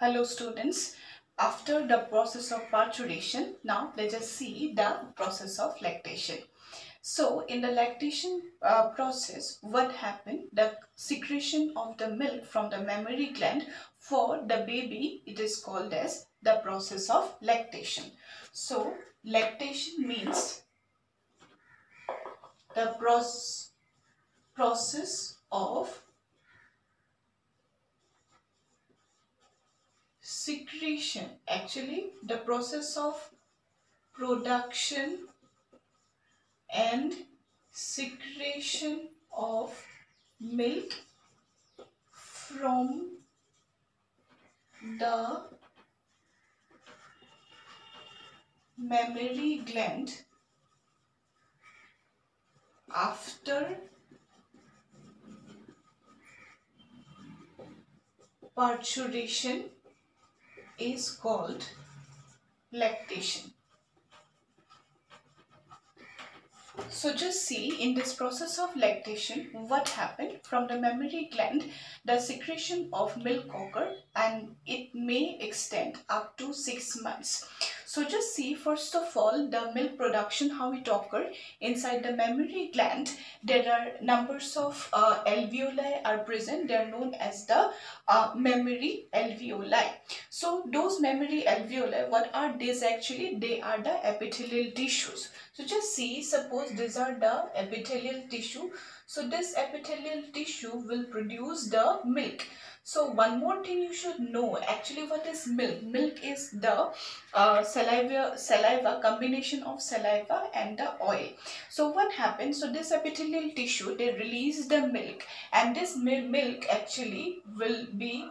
Hello students, after the process of parturition, now let us see the process of lactation. So in the lactation process, what happened? The secretion of the milk from the mammary gland for the baby, it is called as the process of lactation. So lactation means the process of secretion, actually the process of production and secretion of milk from the mammary gland after parturition is called lactation. So just see, in this process of lactation, what happened? From the mammary gland, the secretion of milk occur and it may extend up to 6 months. So just see, first of all, the milk production, how it occur. Inside the mammary gland, there are numbers of alveoli are present. They are known as the mammary alveoli. So those mammary alveoli, what are these actually? They are the epithelial tissues. So just see, suppose these are the epithelial tissue. So this epithelial tissue will produce the milk. So one more thing you should know, actually what is milk? Milk is the saliva, combination of saliva and the oil. So what happens? So this epithelial tissue, they release the milk, and this milk actually will be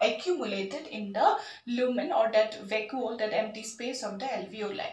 accumulated in the lumen, or that vacuole, that empty space of the alveoli.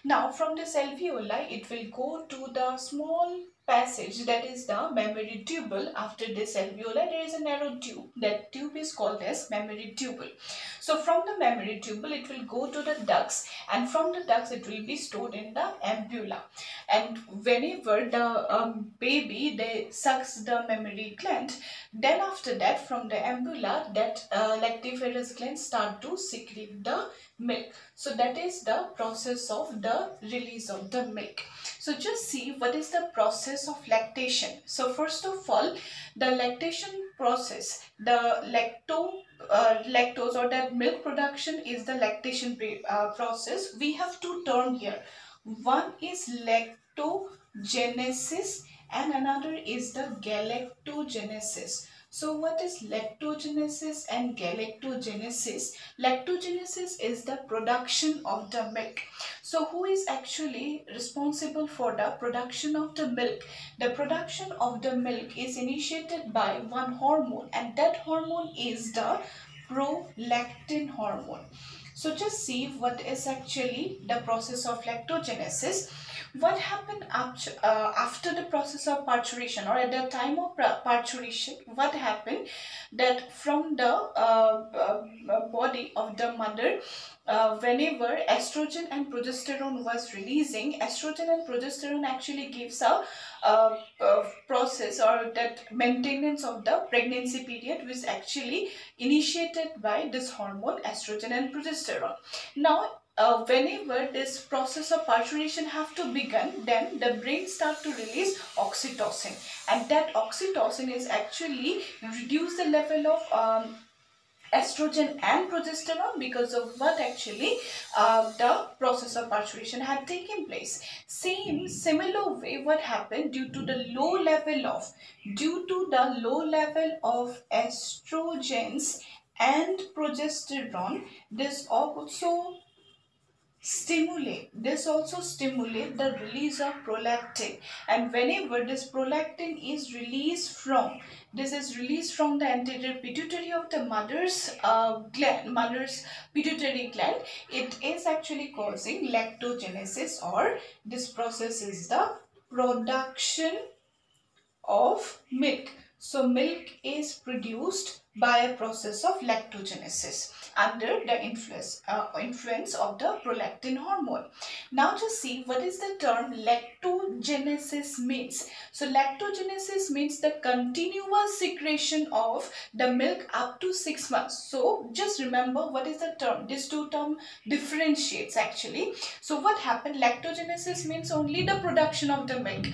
Now from this alveoli, it will go to the small passage, that is the mammary tubule. After this alveoli, there is a narrow tube. That tube is called as mammary tubule. So from the mammary tubule, it will go to the ducts, and from the ducts it will be stored in the ampulla. And whenever the baby, they sucks the mammary gland, then after that, from the ampulla, that lactiferous glands start to secrete the milk. So that is the process of the release of the milk. So just see, what is the process of lactation. So first of all, the lactation process, the lactose or that milk production is the lactation process. We have two terms here. One is lactogenesis and another is the galactogenesis. So what is lactogenesis and galactogenesis? Lactogenesis is the production of the milk. So who is actually responsible for the production of the milk? The production of the milk is initiated by one hormone, and that hormone is the prolactin hormone. So just see, what is actually the process of lactogenesis. What happened after the process of parturition, or at the time of parturition? What happened? That from the body of the mother, whenever estrogen and progesterone was releasing, estrogen and progesterone actually gives a process, or that maintenance of the pregnancy period, which actually initiated by this hormone estrogen and progesterone. Now whenever this process of parturition have to begin, then the brain start to release oxytocin, and that oxytocin is actually reduce the level of estrogen and progesterone, because of what actually the process of parturition had taken place. Similar way, what happened, due to the low level of estrogens and progesterone, this also stimulate the release of prolactin. And whenever this prolactin is released from, the anterior pituitary of the mother's pituitary gland, it is actually causing lactogenesis, or this process is the production of milk. So milk is produced by a process of lactogenesis. under the influence of the prolactin hormone. Now just see what is the term lactogenesis means. So lactogenesis means the continuous secretion of the milk up to 6 months. So just remember what is the term. These two terms differentiates actually. So what happened? Lactogenesis means only the production of the milk.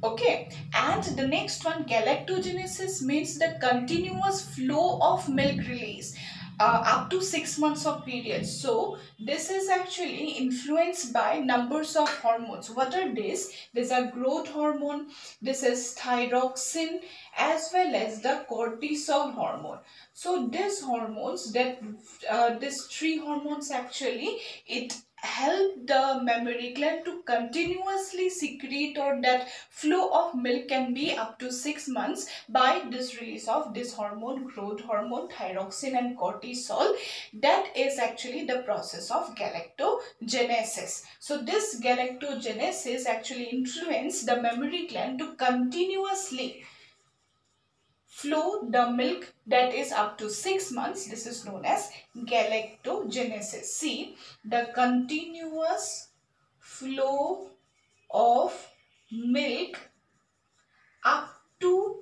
Okay, and the next one, galactogenesis means the continuous flow of milk release up to 6 months of period. So this is actually influenced by numbers of hormones. What are these? These are growth hormone, this is thyroxine, as well as the cortisol hormone. So these hormones, that these three hormones actually, it help the mammary gland to continuously secrete, or that flow of milk can be up to 6 months by this release of this hormone, growth hormone, thyroxine and cortisol. That is actually the process of galactogenesis. So this galactogenesis actually influence the mammary gland to continuously flow the milk that is up to 6 months. This is known as galactogenesis. See, the continuous flow of milk up to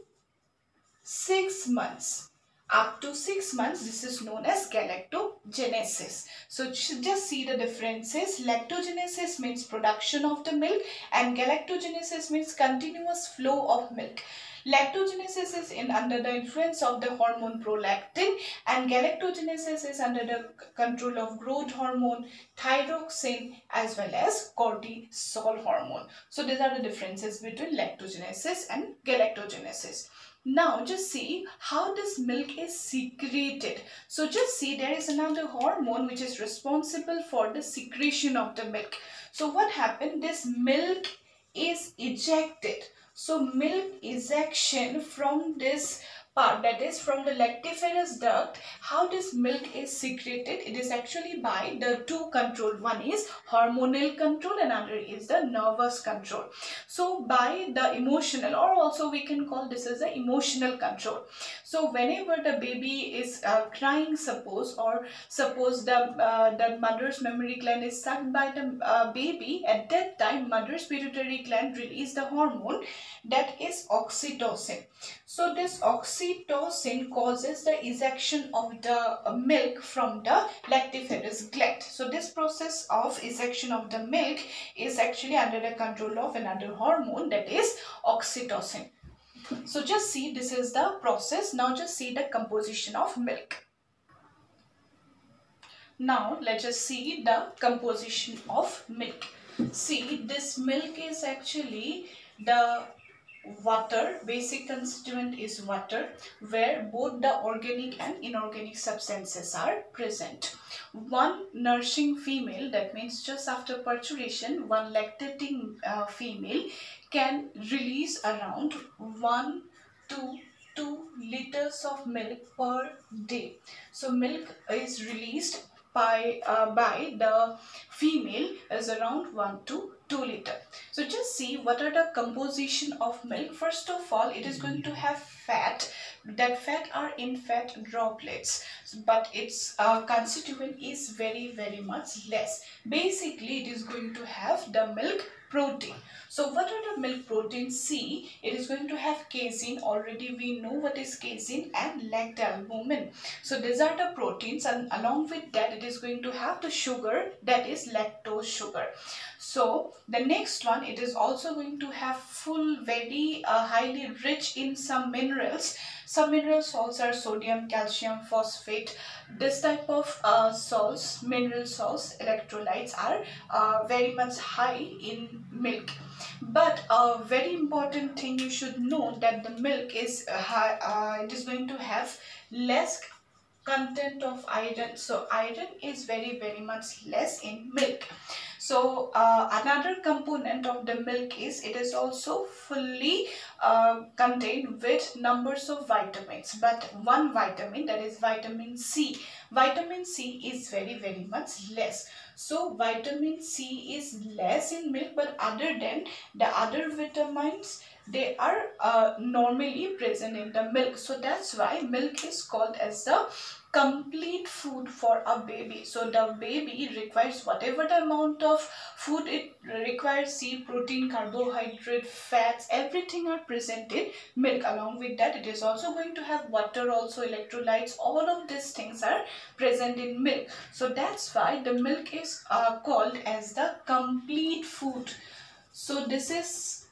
6 months. Up to 6 months, this is known as galactogenesis. So just see the differences. Lactogenesis means production of the milk and galactogenesis means continuous flow of milk. Lactogenesis is under the influence of the hormone prolactin, and galactogenesis is under the control of growth hormone, thyroxine, as well as cortisol hormone. So these are the differences between lactogenesis and galactogenesis. Now just see how this milk is secreted. So just see, there is another hormone which is responsible for the secretion of the milk. So what happened? This milk is ejected. So milk ejection from this part, that is from the lactiferous duct. How this milk is secreted? It is actually by the two control. One is hormonal control and another is the nervous control. So by the emotional, or also we can call this as the emotional control. So whenever the baby is crying, suppose the mother's mammary gland is sucked by the baby, at that time mother's pituitary gland release the hormone that is oxytocin. So this oxytocin causes the ejection of the milk from the lactiferous gland. So this process of ejection of the milk is actually under the control of another hormone, that is oxytocin. So just see, this is the process. Now just see the composition of milk. Now let's just see the composition of milk. See, this milk is actually the water, basic constituent is water, where both the organic and inorganic substances are present. One nursing female, that means just after parturition, one lactating female can release around 1 to 2 liters of milk per day. So milk is released by the female is around 1 to 2 liter. So just see what are the composition of milk. First of all, it is going to have fat. That fat are in fat droplets, but its constituent is very much less. Basically, it is going to have the milk protein. So what are the milk proteins? See, it is going to have casein. Already we know what is casein, and lactalbumin. So these are the proteins, and along with that it is going to have the sugar, that is lactose sugar. So the next one, it is also going to have very highly rich in some minerals. Some mineral salts are sodium, calcium, phosphate. This type of salts, mineral salts, electrolytes are very much high in milk. But a very important thing you should know, that the milk is it is going to have less content of iron. So iron is very much less in milk. So another component of the milk is, it is also fully contained with numbers of vitamins, but one vitamin, that is vitamin C. Vitamin C is very much less. So vitamin C is less in milk, but other than the other vitamins, they are normally present in the milk. So that's why milk is called as the complete food for a baby. So the baby requires whatever the amount of food it requires. See, protein, carbohydrate, fats, everything are present in milk. Along with that, it is also going to have water, also electrolytes. All of these things are present in milk. So that's why the milk is called as the complete food. So this is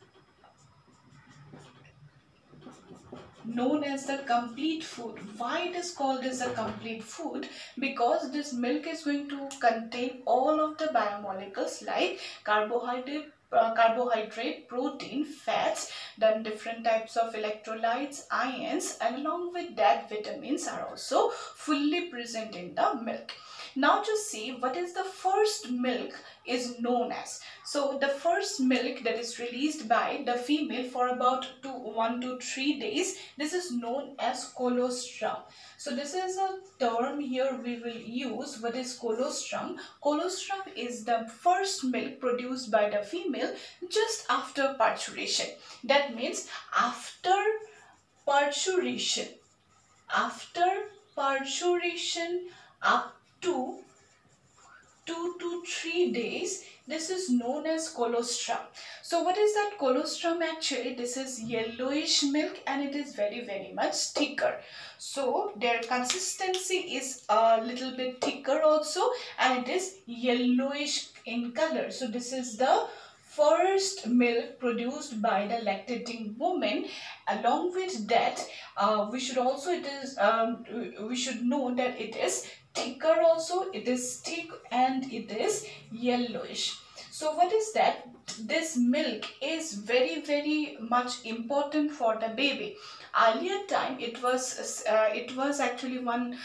known as the complete food. Why it is called as a complete food? Because this milk is going to contain all of the biomolecules like carbohydrate, protein, fats, then different types of electrolytes, ions, and along with that vitamins are also fully present in the milk. Now to see what is the first milk is known as. So the first milk that is released by the female for about 1 to 3 days, this is known as colostrum. So this is a term here we will use. What is colostrum? Colostrum is the first milk produced by the female just after parturition. That means after parturition. After parturition up to 2 to 3 days, this is known as colostrum. So what is that colostrum actually? This is yellowish milk and it is very much thicker. So their consistency is a little bit thicker also, and it is yellowish in color. So this is the first milk produced by the lactating woman. Along with that, we should know that it is thicker also. It is thick and it is yellowish. So what is that? This milk is very much important for the baby. Earlier time, it was actually one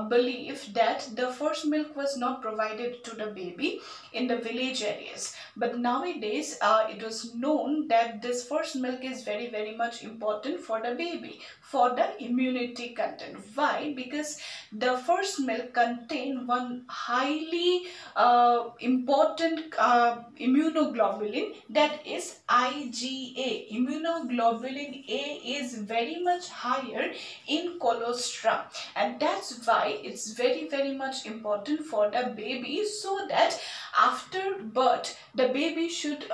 belief that the first milk was not provided to the baby in the village areas. But nowadays, it was known that this first milk is very much important for the baby, for the immunity content. Why? Because the first milk contain one highly important immunoglobulin, that is IgA. Immunoglobulin A is very much higher in colostrum, and that's why it's very much important for the baby, so that after birth the baby should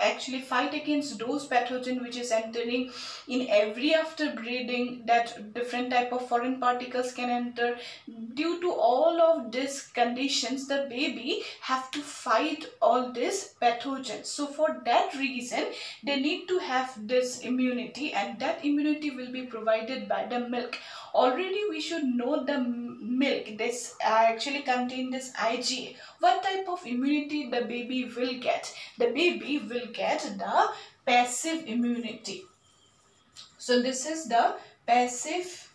actually fight against those pathogen which is entering in every after breathing, that different type of foreign particles can enter. Due to all of these conditions, the baby have to fight all these pathogens. So for that reason, they need to have this immunity, and that immunity will be provided by the milk. Already we should know the milk, this actually contain this IgA. What type of immunity the baby will get? The baby will get the passive immunity. So this is the passive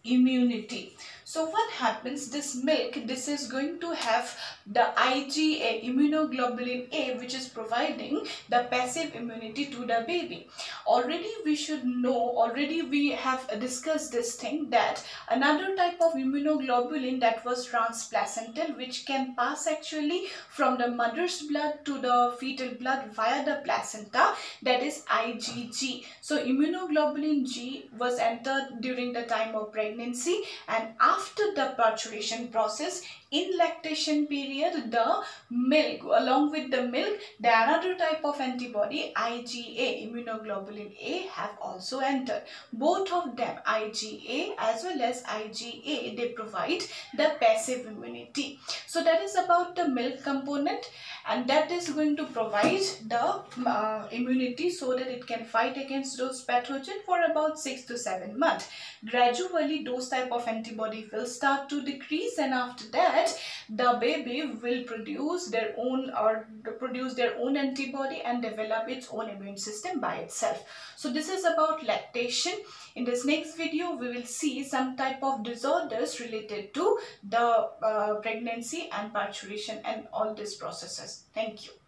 immunity. So what happens? This milk, this is going to have the IgA, immunoglobulin A, which is providing the passive immunity to the baby. Already we should know, already we have discussed this thing, that another type of immunoglobulin that was transplacental, which can pass actually from the mother's blood to the fetal blood via the placenta, that is IgG. So immunoglobulin G was entered during the time of pregnancy, and after the parturition process, in lactation period, the milk, along with the milk, the another type of antibody IgA, immunoglobulin A, have also entered. Both of them, IgA as well as IgA, they provide the passive immunity. So that is about the milk component, and that is going to provide the immunity so that it can fight against those pathogens for about 6 to 7 months. Gradually those type of antibody will start to decrease, and after that the baby will produce their own antibody and develop its own immune system by itself. So this is about lactation. In this next video, we will see some type of disorders related to the pregnancy and parturition and all these processes. Thank you.